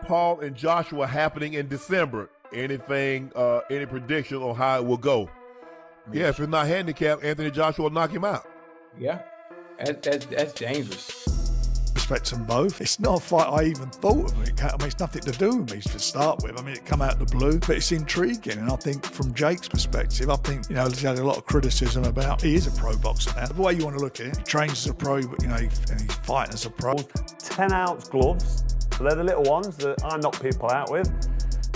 Paul and Joshua happening in December. Anything, any prediction on how it will go? Yeah, if it's not handicapped, Anthony Joshua will knock him out. Yeah, that's dangerous. Respect them both. It's not a fight I even thought of. It's nothing to do with me to start with. It come out of the blue, but it's intriguing. And I think from Jake's perspective, he's had a lot of criticism about he is a pro boxer now. The way you want to look at it, he trains as a pro, but and he's fighting as a pro. 10-ounce gloves, so they're the little ones that I knock people out with.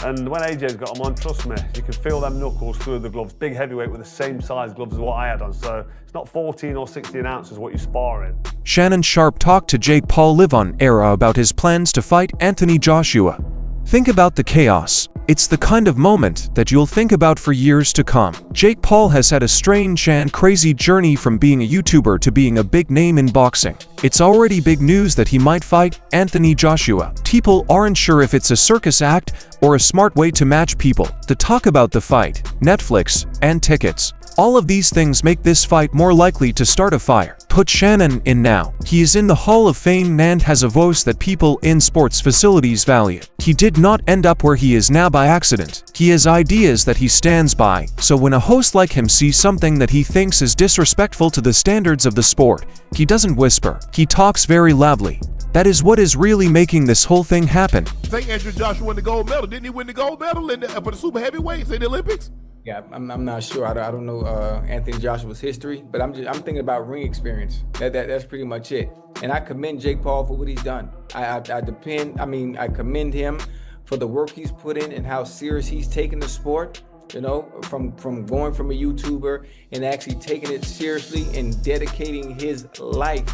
And when AJ's got them on, trust me, you can feel them knuckles through the gloves. Big heavyweight with the same size gloves as what I had on, so it's not 14 or 16 ounces what you spar in. Shannon Sharpe talked to Jake Paul live on era about his plans to fight Anthony Joshua. Think about the chaos. It's the kind of moment that you'll think about for years to come. Jake Paul has had a strange and crazy journey from being a YouTuber to being a big name in boxing. It's already big news that he might fight Anthony Joshua. People aren't sure if it's a circus act or a smart way to match people. The talk about the fight, Netflix, and tickets. All of these things make this fight more likely to start a fire. Put Shannon in now. He is in the Hall of Fame and has a voice that people in sports facilities value. He did not end up where he is now by accident. He has ideas that he stands by, so when a host like him sees something that he thinks is disrespectful to the standards of the sport, he doesn't whisper. He talks very loudly. That is what is really making this whole thing happen. I think Anthony Joshua won the gold medal. Didn't he win the gold medal for the super heavyweights in the Olympics? Yeah, I'm not sure. I don't know Anthony Joshua's history, but I'm thinking about ring experience. That's pretty much it. And I commend Jake Paul for what he's done. I commend him for the work he's put in and how serious he's taken the sport. From going from a YouTuber and actually taking it seriously and dedicating his life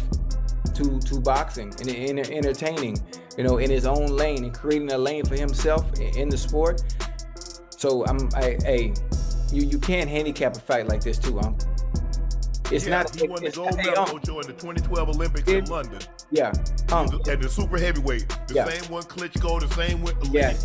to boxing and entertaining, in his own lane and creating a lane for himself in the sport. So you can't handicap a fight like this too, huh? He won the gold medal in the 2012 Olympics in London. Yeah. And the super heavyweight. Same one Klitschko, the same one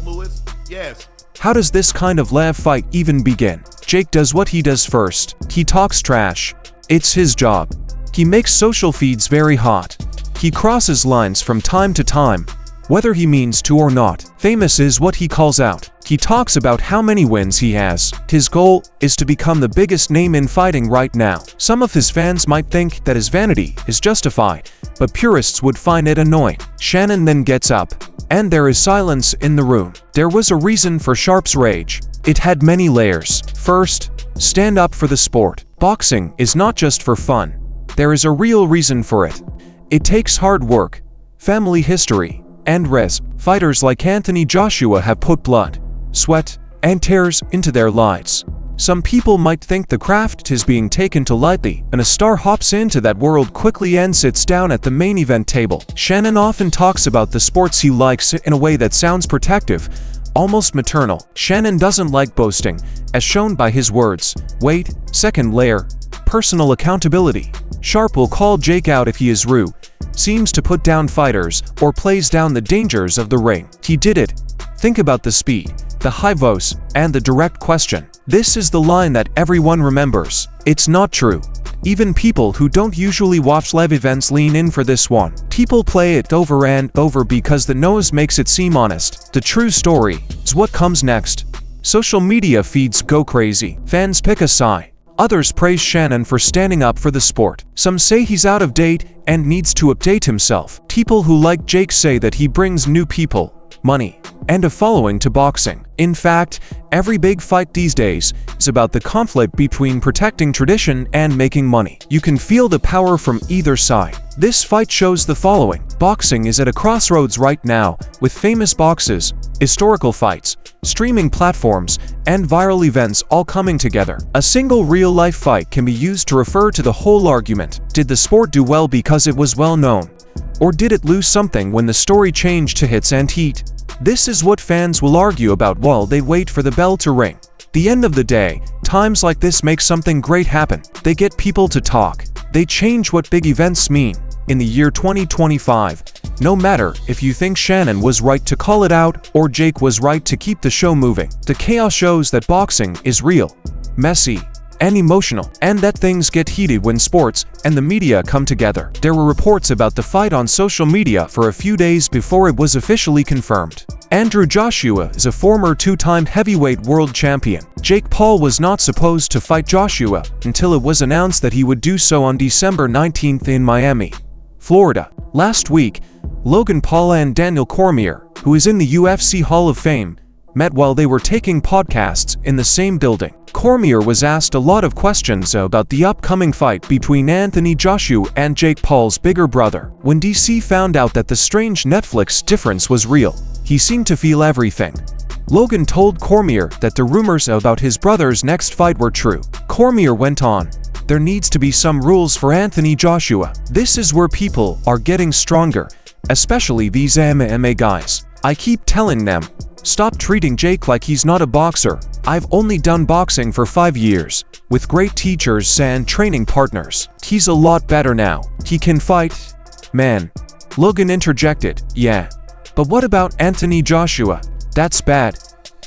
Lewis. Yes. How does this kind of lav fight even begin? Jake does what he does first. He talks trash. It's his job. He makes social feeds very hot. He crosses lines from time to time, whether he means to or not. Famous is what he calls out. He talks about how many wins he has. His goal is to become the biggest name in fighting right now. Some of his fans might think that his vanity is justified, but purists would find it annoying. Shannon then gets up, and there is silence in the room. There was a reason for Sharpe's rage. It had many layers. First, stand up for the sport. Boxing is not just for fun. There is a real reason for it. It takes hard work, family history, and res. Fighters like Anthony Joshua have put blood, sweat, and tears into their lives. Some people might think the craft is being taken too lightly, and a star hops into that world quickly and sits down at the main event table. Shannon often talks about the sports he likes in a way that sounds protective, almost maternal. Shannon doesn't like boasting, as shown by his words. Wait, second layer, personal accountability. Sharpe will call Jake out if he is rude, seems to put down fighters, or plays down the dangers of the ring. He did it. Think about the speed, the high voice, and the direct question. This is the line that everyone remembers. It's not true. Even people who don't usually watch live events lean in for this one. People play it over and over because the nose makes it seem honest. The true story is what comes next. Social media feeds go crazy. Fans pick a side. Others praise Shannon for standing up for the sport. Some say he's out of date and needs to update himself. People who like Jake say that he brings new people, money, and a following to boxing. In fact, every big fight these days is about the conflict between protecting tradition and making money. You can feel the power from either side. This fight shows the following. Boxing is at a crossroads right now, with famous boxes, historical fights, streaming platforms, and viral events all coming together. A single real-life fight can be used to refer to the whole argument. Did the sport do well because it was well known? Or did it lose something when the story changed to hits and heat? This is what fans will argue about while they wait for the bell to ring. The end of the day, times like this make something great happen. They get people to talk. They change what big events mean. In the year 2025, no matter if you think Shannon was right to call it out or Jake was right to keep the show moving, the chaos shows that boxing is real, messy, and emotional, and that things get heated when sports and the media come together. There were reports about the fight on social media for a few days before it was officially confirmed. Andrew Joshua is a former two-time heavyweight world champion. Jake Paul was not supposed to fight Joshua until it was announced that he would do so on December 19th in Miami, Florida. Last week, Logan Paul and Daniel Cormier, who is in the UFC Hall of Fame, met while they were taking podcasts in the same building. Cormier was asked a lot of questions about the upcoming fight between Anthony Joshua and Jake Paul's bigger brother. When DC found out that the strange Netflix difference was real, he seemed to feel everything. Logan told Cormier that the rumors about his brother's next fight were true. Cormier went on, "There needs to be some rules for Anthony Joshua. This is where people are getting stronger, especially these MMA guys. I keep telling them, stop treating Jake like he's not a boxer. I've only done boxing for 5 years, with great teachers and training partners. He's a lot better now. He can fight, man." Logan interjected, "Yeah. But what about Anthony Joshua? That's bad,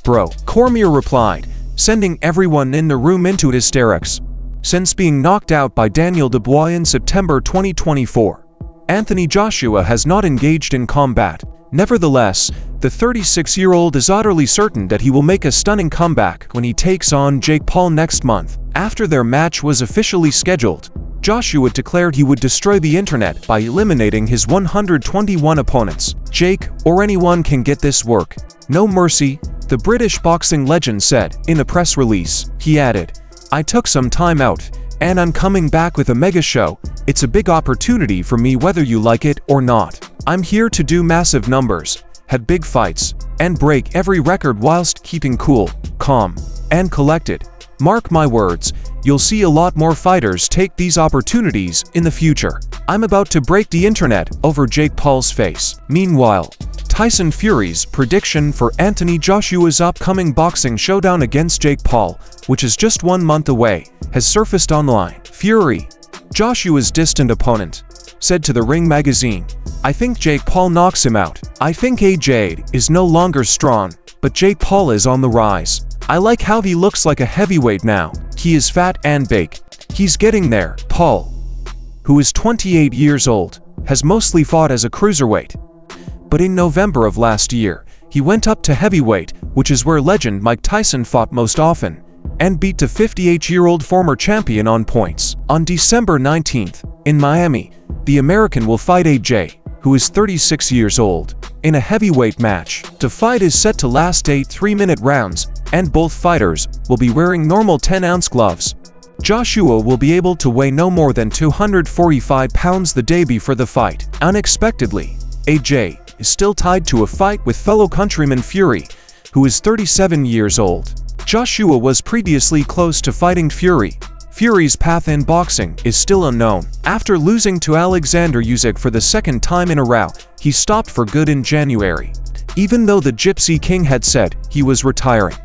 bro." Cormier replied, sending everyone in the room into hysterics. Since being knocked out by Daniel Dubois in September 2024, Anthony Joshua has not engaged in combat. Nevertheless, the 36-year-old is utterly certain that he will make a stunning comeback when he takes on Jake Paul next month. After their match was officially scheduled, Joshua declared he would destroy the internet by eliminating his 121 opponents. "Jake or anyone can get this work. No mercy," the British boxing legend said in a press release. He added, "I took some time out, and I'm coming back with a mega show. It's a big opportunity for me whether you like it or not. I'm here to do massive numbers, had big fights, and break every record whilst keeping cool, calm, and collected. Mark my words, you'll see a lot more fighters take these opportunities in the future. I'm about to break the internet over Jake Paul's face." Meanwhile, Tyson Fury's prediction for Anthony Joshua's upcoming boxing showdown against Jake Paul, which is just 1 month away, has surfaced online. Fury, Joshua's distant opponent, said to the Ring magazine, "I think Jake Paul knocks him out. I think AJ is no longer strong, but Jake Paul is on the rise. I like how he looks like a heavyweight now. He is fat and big. He's getting there." Paul, who is 28 years old, has mostly fought as a cruiserweight. But in November of last year, he went up to heavyweight, which is where legend Mike Tyson fought most often, and beat the 58-year-old former champion on points. On December 19th, in Miami, the American will fight AJ, who is 36 years old, in a heavyweight match. The fight is set to last 8 3-minute rounds, and both fighters will be wearing normal 10-ounce gloves. Joshua will be able to weigh no more than 245 pounds the day before the fight. Unexpectedly, AJ is still tied to a fight with fellow countryman Fury, who is 37 years old. Joshua was previously close to fighting Fury. Fury's path in boxing is still unknown. After losing to Alexander Usyk for the second time in a row, he stopped for good in January, even though the Gypsy King had said he was retiring.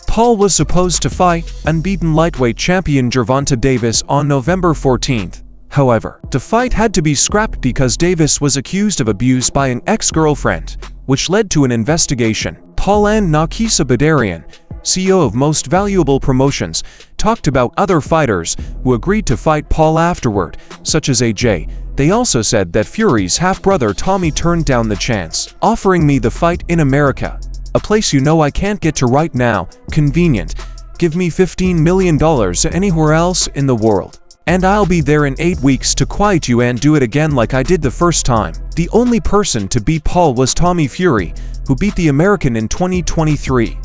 Paul was supposed to fight unbeaten lightweight champion Gervonta Davis on November 14th. However, the fight had to be scrapped because Davis was accused of abuse by an ex-girlfriend, which led to an investigation. Paul and Nakisa Badarian, CEO of Most Valuable Promotions, talked about other fighters who agreed to fight Paul afterward, such as AJ. They also said that Fury's half-brother Tommy turned down the chance, offering me the fight in America, a place you know I can't get to right now, convenient. Give me $15 million anywhere else in the world, and I'll be there in 8 weeks to quiet you and do it again like I did the first time. The only person to beat Paul was Tommy Fury, who beat the American in 2023.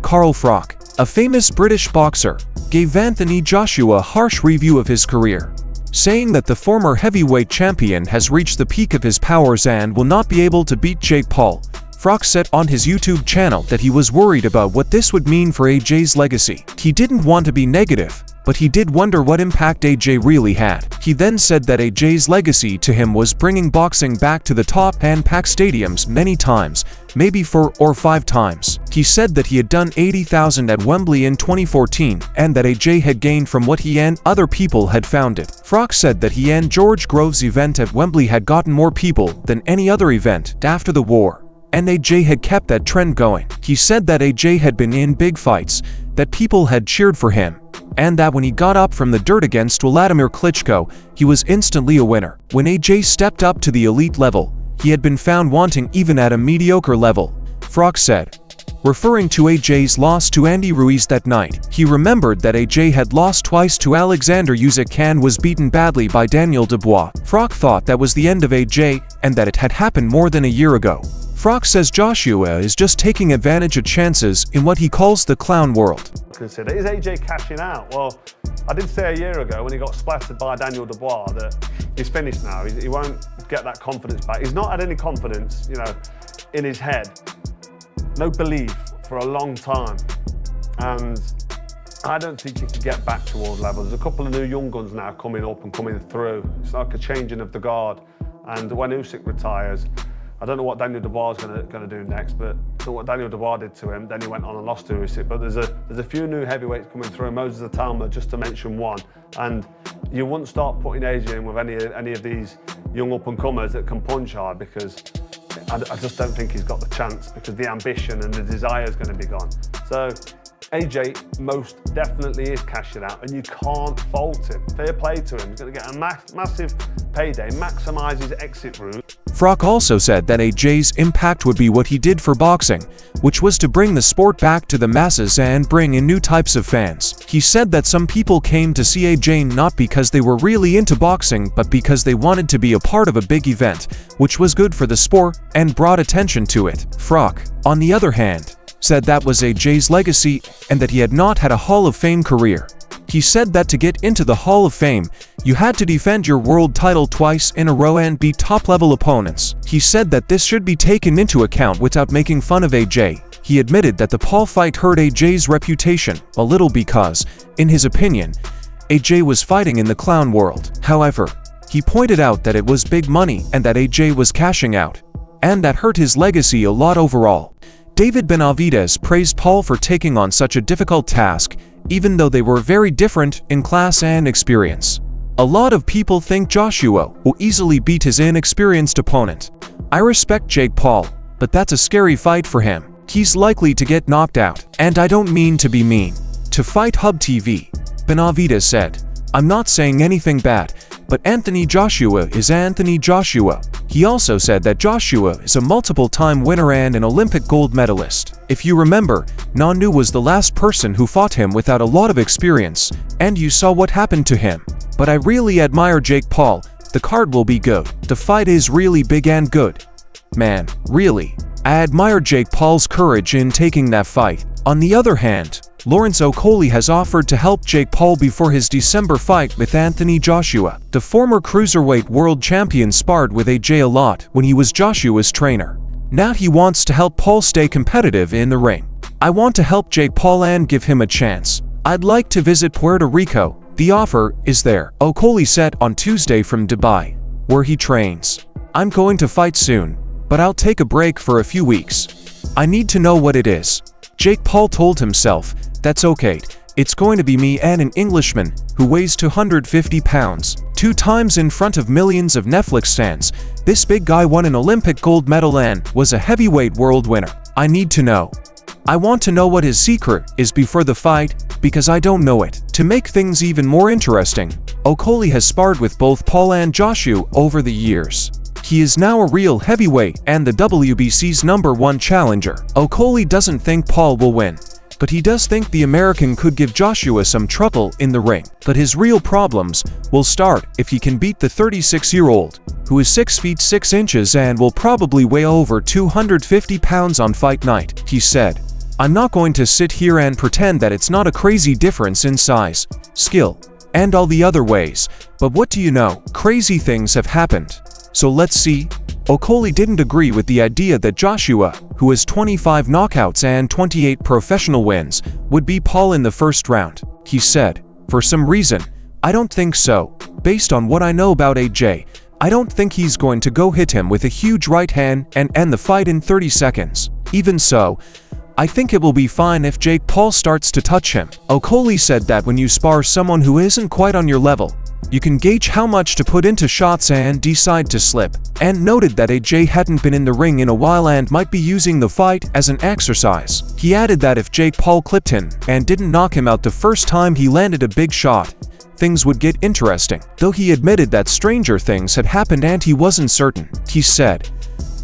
Carl Froch, a famous British boxer, gave Anthony Joshua a harsh review of his career, saying that the former heavyweight champion has reached the peak of his powers and will not be able to beat Jake Paul. Froch said on his YouTube channel that he was worried about what this would mean for AJ's legacy. He didn't want to be negative, but he did wonder what impact AJ really had. He then said that AJ's legacy to him was bringing boxing back to the top and packed stadiums many times, maybe 4 or 5 times. He said that he had done 80,000 at Wembley in 2014 and that AJ had gained from what he and other people had founded. Froch said that he and George Groves' event at Wembley had gotten more people than any other event after the war, and AJ had kept that trend going. He said that AJ had been in big fights, that people had cheered for him, and that when he got up from the dirt against Vladimir Klitschko, he was instantly a winner. When AJ stepped up to the elite level, he had been found wanting even at a mediocre level, Froch said. Referring to AJ's loss to Andy Ruiz that night, he remembered that AJ had lost twice to Alexander Usyk and was beaten badly by Daniel Dubois. Froch thought that was the end of AJ and that it had happened more than a year ago. Froch says Joshua is just taking advantage of chances in what he calls the clown world. Consider, is AJ cashing out? Well, I did say a year ago when he got splattered by Daniel Dubois that he's finished now. He won't get that confidence back. He's not had any confidence, in his head. No belief for a long time, and I don't think he can get back to world level. There's a couple of new young guns now coming up and coming through. It's like a changing of the guard, and when Usyk retires, I don't know what Daniel Dubois is going to do next, but what Daniel Dubois did to him, then he went on and lost to Usyk. But there's a few new heavyweights coming through, Moses Atalma, just to mention one, and you wouldn't start putting AJ in with any of these young up-and-comers that can punch hard, because I just don't think he's got the chance, because the ambition and the desire is going to be gone. So AJ most definitely is cashing out, and you can't fault him. Fair play to him. He's going to get a massive payday, maximise his exit route. Froch also said that AJ's impact would be what he did for boxing, which was to bring the sport back to the masses and bring in new types of fans. He said that some people came to see AJ not because they were really into boxing, but because they wanted to be a part of a big event, which was good for the sport and brought attention to it. Froch, on the other hand, said that was AJ's legacy and that he had not had a Hall of Fame career. He said that to get into the Hall of Fame, you had to defend your world title twice in a row and beat top-level opponents. He said that this should be taken into account without making fun of AJ. He admitted that the Paul fight hurt AJ's reputation a little because, in his opinion, AJ was fighting in the clown world. However, he pointed out that it was big money and that AJ was cashing out, and that hurt his legacy a lot overall. David Benavidez praised Paul for taking on such a difficult task, even though they were very different in class and experience. A lot of people think Joshua will easily beat his inexperienced opponent. I respect Jake Paul, but that's a scary fight for him. He's likely to get knocked out, and I don't mean to be mean. To Fight Hub TV, Benavidez said, "I'm not saying anything bad, but Anthony Joshua is Anthony Joshua." He also said that Joshua is a multiple-time winner and an Olympic gold medalist. If you remember, Nanu was the last person who fought him without a lot of experience, and you saw what happened to him. But I really admire Jake Paul. The card will be good. The fight is really big and good. Man, really. I admire Jake Paul's courage in taking that fight. On the other hand, Lawrence Okolie has offered to help Jake Paul before his December fight with Anthony Joshua. The former cruiserweight world champion sparred with AJ a lot when he was Joshua's trainer. Now he wants to help Paul stay competitive in the ring. "I want to help Jake Paul and give him a chance. I'd like to visit Puerto Rico. The offer is there," Okolie said on Tuesday from Dubai, where he trains. "I'm going to fight soon, but I'll take a break for a few weeks. I need to know what it is." Jake Paul told himself, "That's okay. It's going to be me and an Englishman who weighs 250 pounds. 2 times in front of millions of Netflix fans. This big guy won an Olympic gold medal and was a heavyweight world winner. I need to know. I want to know what his secret is before the fight, because I don't know it." To make things even more interesting, Okolie has sparred with both Paul and Joshua over the years. He is now a real heavyweight and the WBC's #1 challenger. Okolie doesn't think Paul will win, but he does think the American could give Joshua some trouble in the ring. But his real problems will start if he can beat the 36-year-old, who is 6 feet 6 inches and will probably weigh over 250 pounds on fight night. He said, "I'm not going to sit here and pretend that it's not a crazy difference in size, skill, and all the other ways, but what do you know? Crazy things have happened. So let's see." Okolie didn't agree with the idea that Joshua, who has 25 knockouts and 28 professional wins, would beat Paul in the first round. He said, "For some reason, I don't think so. Based on what I know about AJ, I don't think he's going to go hit him with a huge right hand and end the fight in 30 seconds. Even so, I think it will be fine if Jake Paul starts to touch him." Okolie said that when you spar someone who isn't quite on your level, You can gauge how much to put into shots and decide to slip. And noted that AJ hadn't been in the ring in a while and might be using the fight as an exercise. He added that if Jake Paul clipped him and didn't knock him out the first time he landed a big shot, things would get interesting. Though he admitted that stranger things had happened and he wasn't certain. He said,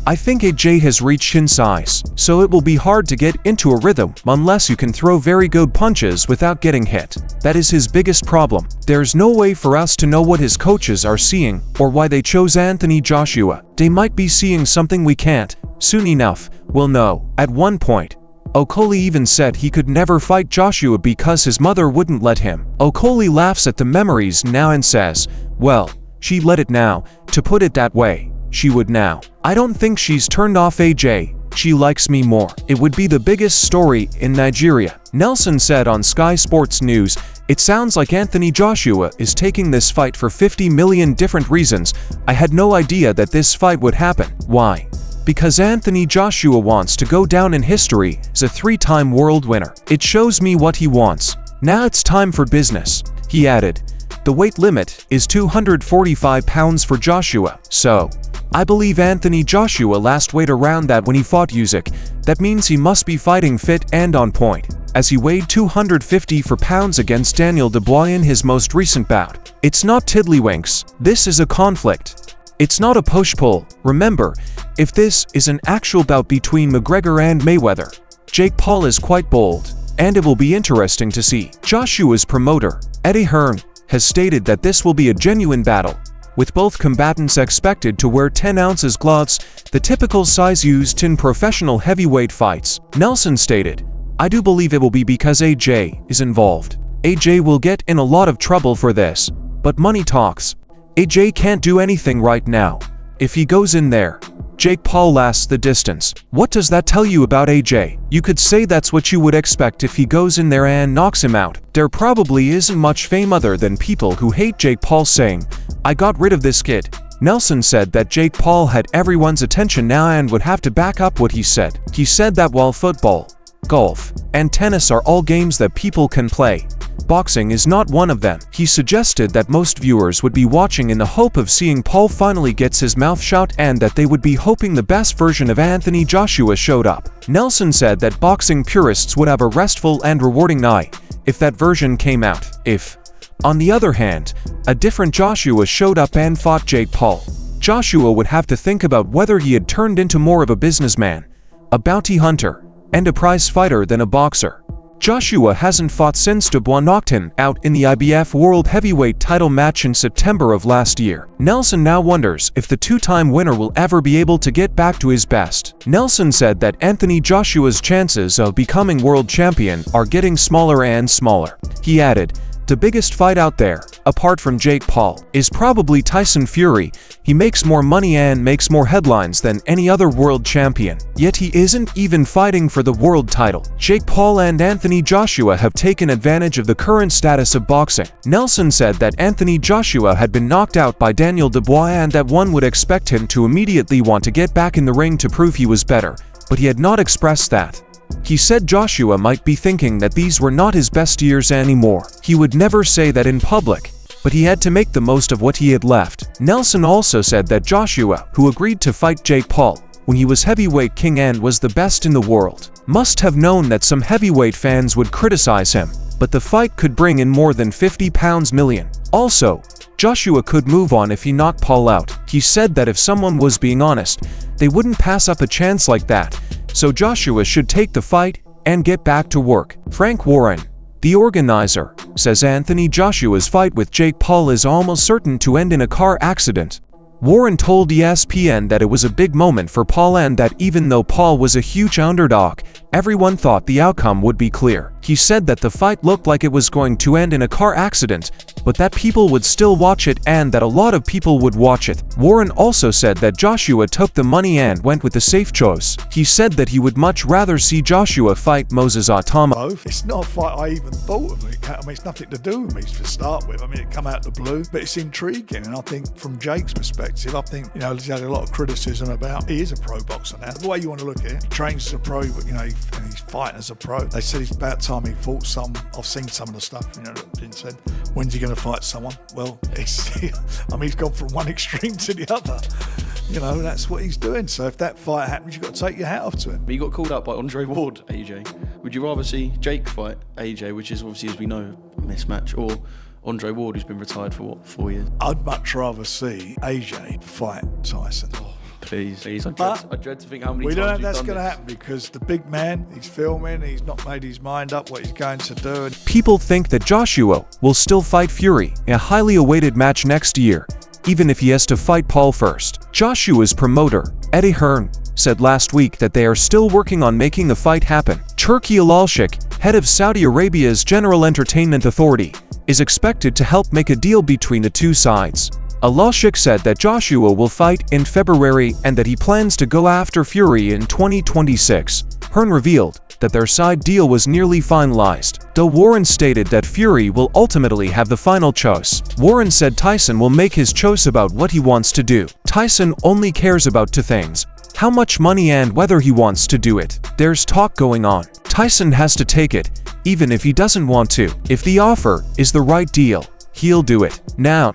"I think AJ has reached his size, so it will be hard to get into a rhythm unless you can throw very good punches without getting hit. That is his biggest problem. There's no way for us to know what his coaches are seeing or why they chose Anthony Joshua. They might be seeing something we can't. Soon enough, we'll know." At one point, Okolie even said he could never fight Joshua because his mother wouldn't let him. Okolie laughs at the memories now and says, "Well, she let it now. To put it that way, she would now. I don't think she's turned off AJ. She likes me more." It would be the biggest story in Nigeria. Nelson said on Sky Sports News, "It sounds like Anthony Joshua is taking this fight for 50 million different reasons. I had no idea that this fight would happen. Why? Because Anthony Joshua wants to go down in history as a 3-time world winner. It shows me what he wants. Now it's time for business." He added, "The weight limit is 245 pounds for Joshua, so I believe Anthony Joshua last weighed around that when he fought Usyk. That means he must be fighting fit and on point, as he weighed 254 pounds against Daniel Dubois in his most recent bout. It's not tiddlywinks. This is a conflict. It's not a push-pull. Remember, if this is an actual bout between McGregor and Mayweather, Jake Paul is quite bold, and it will be interesting to see." Joshua's promoter, Eddie Hearn, has stated that this will be a genuine battle, with both combatants expected to wear 10 ounces gloves, the typical size used in professional heavyweight fights. Nelson stated, "I do believe it will be because AJ is involved. AJ will get in a lot of trouble for this, but money talks. AJ can't do anything right now. If he goes in there, Jake Paul lasts the distance." What does that tell you about AJ? You could say that's what you would expect if he goes in there and knocks him out. There probably isn't much fame other than people who hate Jake Paul saying, "I got rid of this kid." Nelson said that Jake Paul had everyone's attention now and would have to back up what he said. He said that while football, golf, and tennis are all games that people can play, boxing is not one of them. He suggested that most viewers would be watching in the hope of seeing Paul finally gets his mouth shut and that they would be hoping the best version of Anthony Joshua showed up. Nelson said that boxing purists would have a restful and rewarding night if that version came out. If, on the other hand, a different Joshua showed up and fought Jake Paul, Joshua would have to think about whether he had turned into more of a businessman, a bounty hunter, and a prize fighter than a boxer. Joshua hasn't fought since Dubois knocked him out in the IBF World Heavyweight title match in September of last year. Nelson now wonders if the 2-time winner will ever be able to get back to his best. Nelson said that Anthony Joshua's chances of becoming world champion are getting smaller and smaller. He added, "The biggest fight out there, apart from Jake Paul, is probably Tyson Fury. He makes more money and makes more headlines than any other world champion. Yet he isn't even fighting for the world title." Jake Paul and Anthony Joshua have taken advantage of the current status of boxing. Nelson said that Anthony Joshua had been knocked out by Daniel Dubois and that one would expect him to immediately want to get back in the ring to prove he was better, but he had not expressed that. He said Joshua might be thinking that these were not his best years anymore. He would never say that in public, but he had to make the most of what he had left. Nelson also said that Joshua, who agreed to fight Jake Paul when he was heavyweight king and was the best in the world, must have known that some heavyweight fans would criticize him, but the fight could bring in more than £50 million. Also, Joshua could move on if he knocked Paul out. He said that if someone was being honest, they wouldn't pass up a chance like that, so Joshua should take the fight and get back to work. Frank Warren, the organizer, says Anthony Joshua's fight with Jake Paul is almost certain to end in a car accident. Warren told ESPN that it was a big moment for Paul and that even though Paul was a huge underdog, everyone thought the outcome would be clear. He said that the fight looked like it was going to end in a car accident, but that people would still watch it and that a lot of people would watch it. Warren also said that Joshua took the money and went with the safe choice. He said that he would much rather see Joshua fight Moses Atama. It's not a fight I even thought of. It's nothing to do with me to start with. It come out of the blue, but it's intriguing. And I think from Jake's perspective, I think, he's had a lot of criticism about he is a pro boxer now. The way you want to look at it, he trains as a pro, but, and he's fighting as a pro. They said it's about time he fought some. I've seen some of the stuff, been said. When's he going going to fight someone. Well, he's gone from one extreme to the other. You know, that's what he's doing. So if that fight happens, you've got to take your hat off to him. He got called out by Andre Ward, AJ. Would you rather see Jake fight AJ, which is obviously, as we know, a mismatch, or Andre Ward, who's been retired for, 4 years? I'd much rather see AJ fight Tyson. Oh, please. I dread to think how many we times don't know if you've that's done going to this. happen because the big man, he's filming, he's not made his mind up what he's going to do. And People think that Joshua will still fight Fury in a highly awaited match next year, even if he has to fight Paul first. Joshua's promoter, Eddie Hearn, said last week that they are still working on making the fight happen. Turki Alalshik, head of Saudi Arabia's General Entertainment Authority, is expected to help make a deal between the two sides. Alalshik said that Joshua will fight in February and that he plans to go after Fury in 2026. Hearn revealed that their side deal was nearly finalized, though Warren stated that Fury will ultimately have the final choice. Warren said Tyson will make his choice about what he wants to do. Tyson only cares about two things: how much money and whether he wants to do it. There's talk going on. Tyson has to take it, even if he doesn't want to. If the offer is the right deal, he'll do it. Now,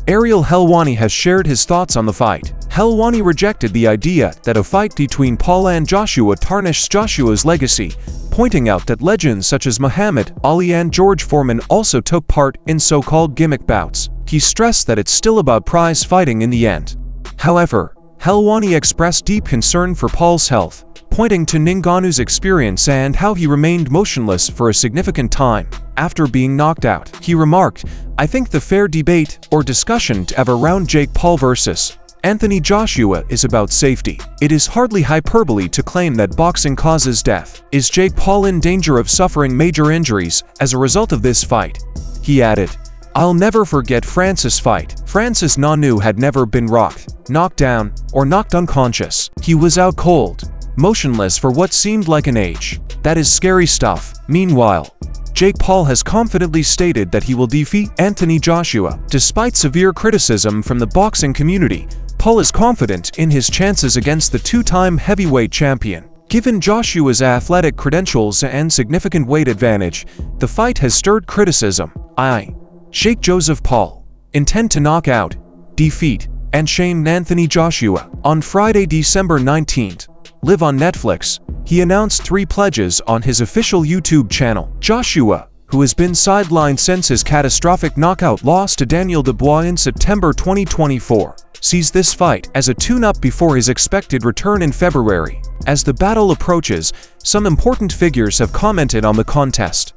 Ariel Helwani has shared his thoughts on the fight. Helwani rejected the idea that a fight between Paul and Joshua tarnishes Joshua's legacy, pointing out that legends such as Muhammad Ali and George Foreman also took part in so-called gimmick bouts. He stressed that it's still about prize fighting in the end. However, Helwani expressed deep concern for Paul's health, pointing to Ngannou's experience and how he remained motionless for a significant time after being knocked out. He remarked, "I think the fair debate or discussion to have around Jake Paul versus Anthony Joshua is about safety. It is hardly hyperbole to claim that boxing causes death. Is Jake Paul in danger of suffering major injuries as a result of this fight?" He added, "I'll never forget Francis' fight. Francis Ngannou had never been rocked, knocked down, or knocked unconscious. He was out cold, motionless for what seemed like an age. That is scary stuff." Meanwhile, Jake Paul has confidently stated that he will defeat Anthony Joshua. Despite severe criticism from the boxing community, Paul is confident in his chances against the two-time heavyweight champion. Given Joshua's athletic credentials and significant weight advantage, the fight has stirred criticism. Sheikh Joseph Paul, intend to knock out, defeat, and shame Anthony Joshua. On Friday, December 19th, live on Netflix, he announced 3 pledges on his official YouTube channel. Joshua, who has been sidelined since his catastrophic knockout loss to Daniel Dubois in September 2024, sees this fight as a tune-up before his expected return in February. As the battle approaches, some important figures have commented on the contest.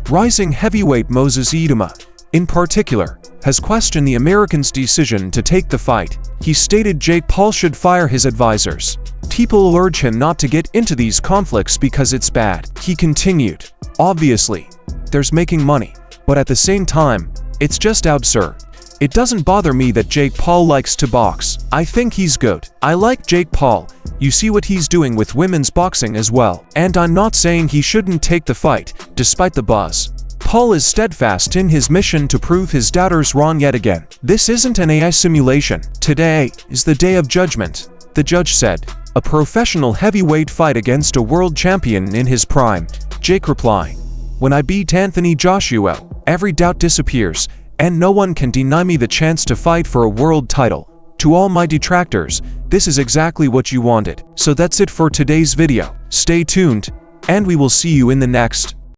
Rising heavyweight Moses Idoma, in particular, has questioned the American's decision to take the fight. He stated Jake Paul should fire his advisors. People urge him not to get into these conflicts because it's bad. He continued, "Obviously, there's making money, but at the same time, it's just absurd. It doesn't bother me that Jake Paul likes to box. I think he's good. I like Jake Paul. You see what he's doing with women's boxing as well. And I'm not saying he shouldn't take the fight, despite the buzz. Paul is steadfast in his mission to prove his doubters wrong yet again. This isn't an AI simulation. Today is the day of judgment," the judge said. "A professional heavyweight fight against a world champion in his prime," Jake replied. "When I beat Anthony Joshua, every doubt disappears, and no one can deny me the chance to fight for a world title. To all my detractors, this is exactly what you wanted." So that's it for today's video. Stay tuned, and we will see you in the next.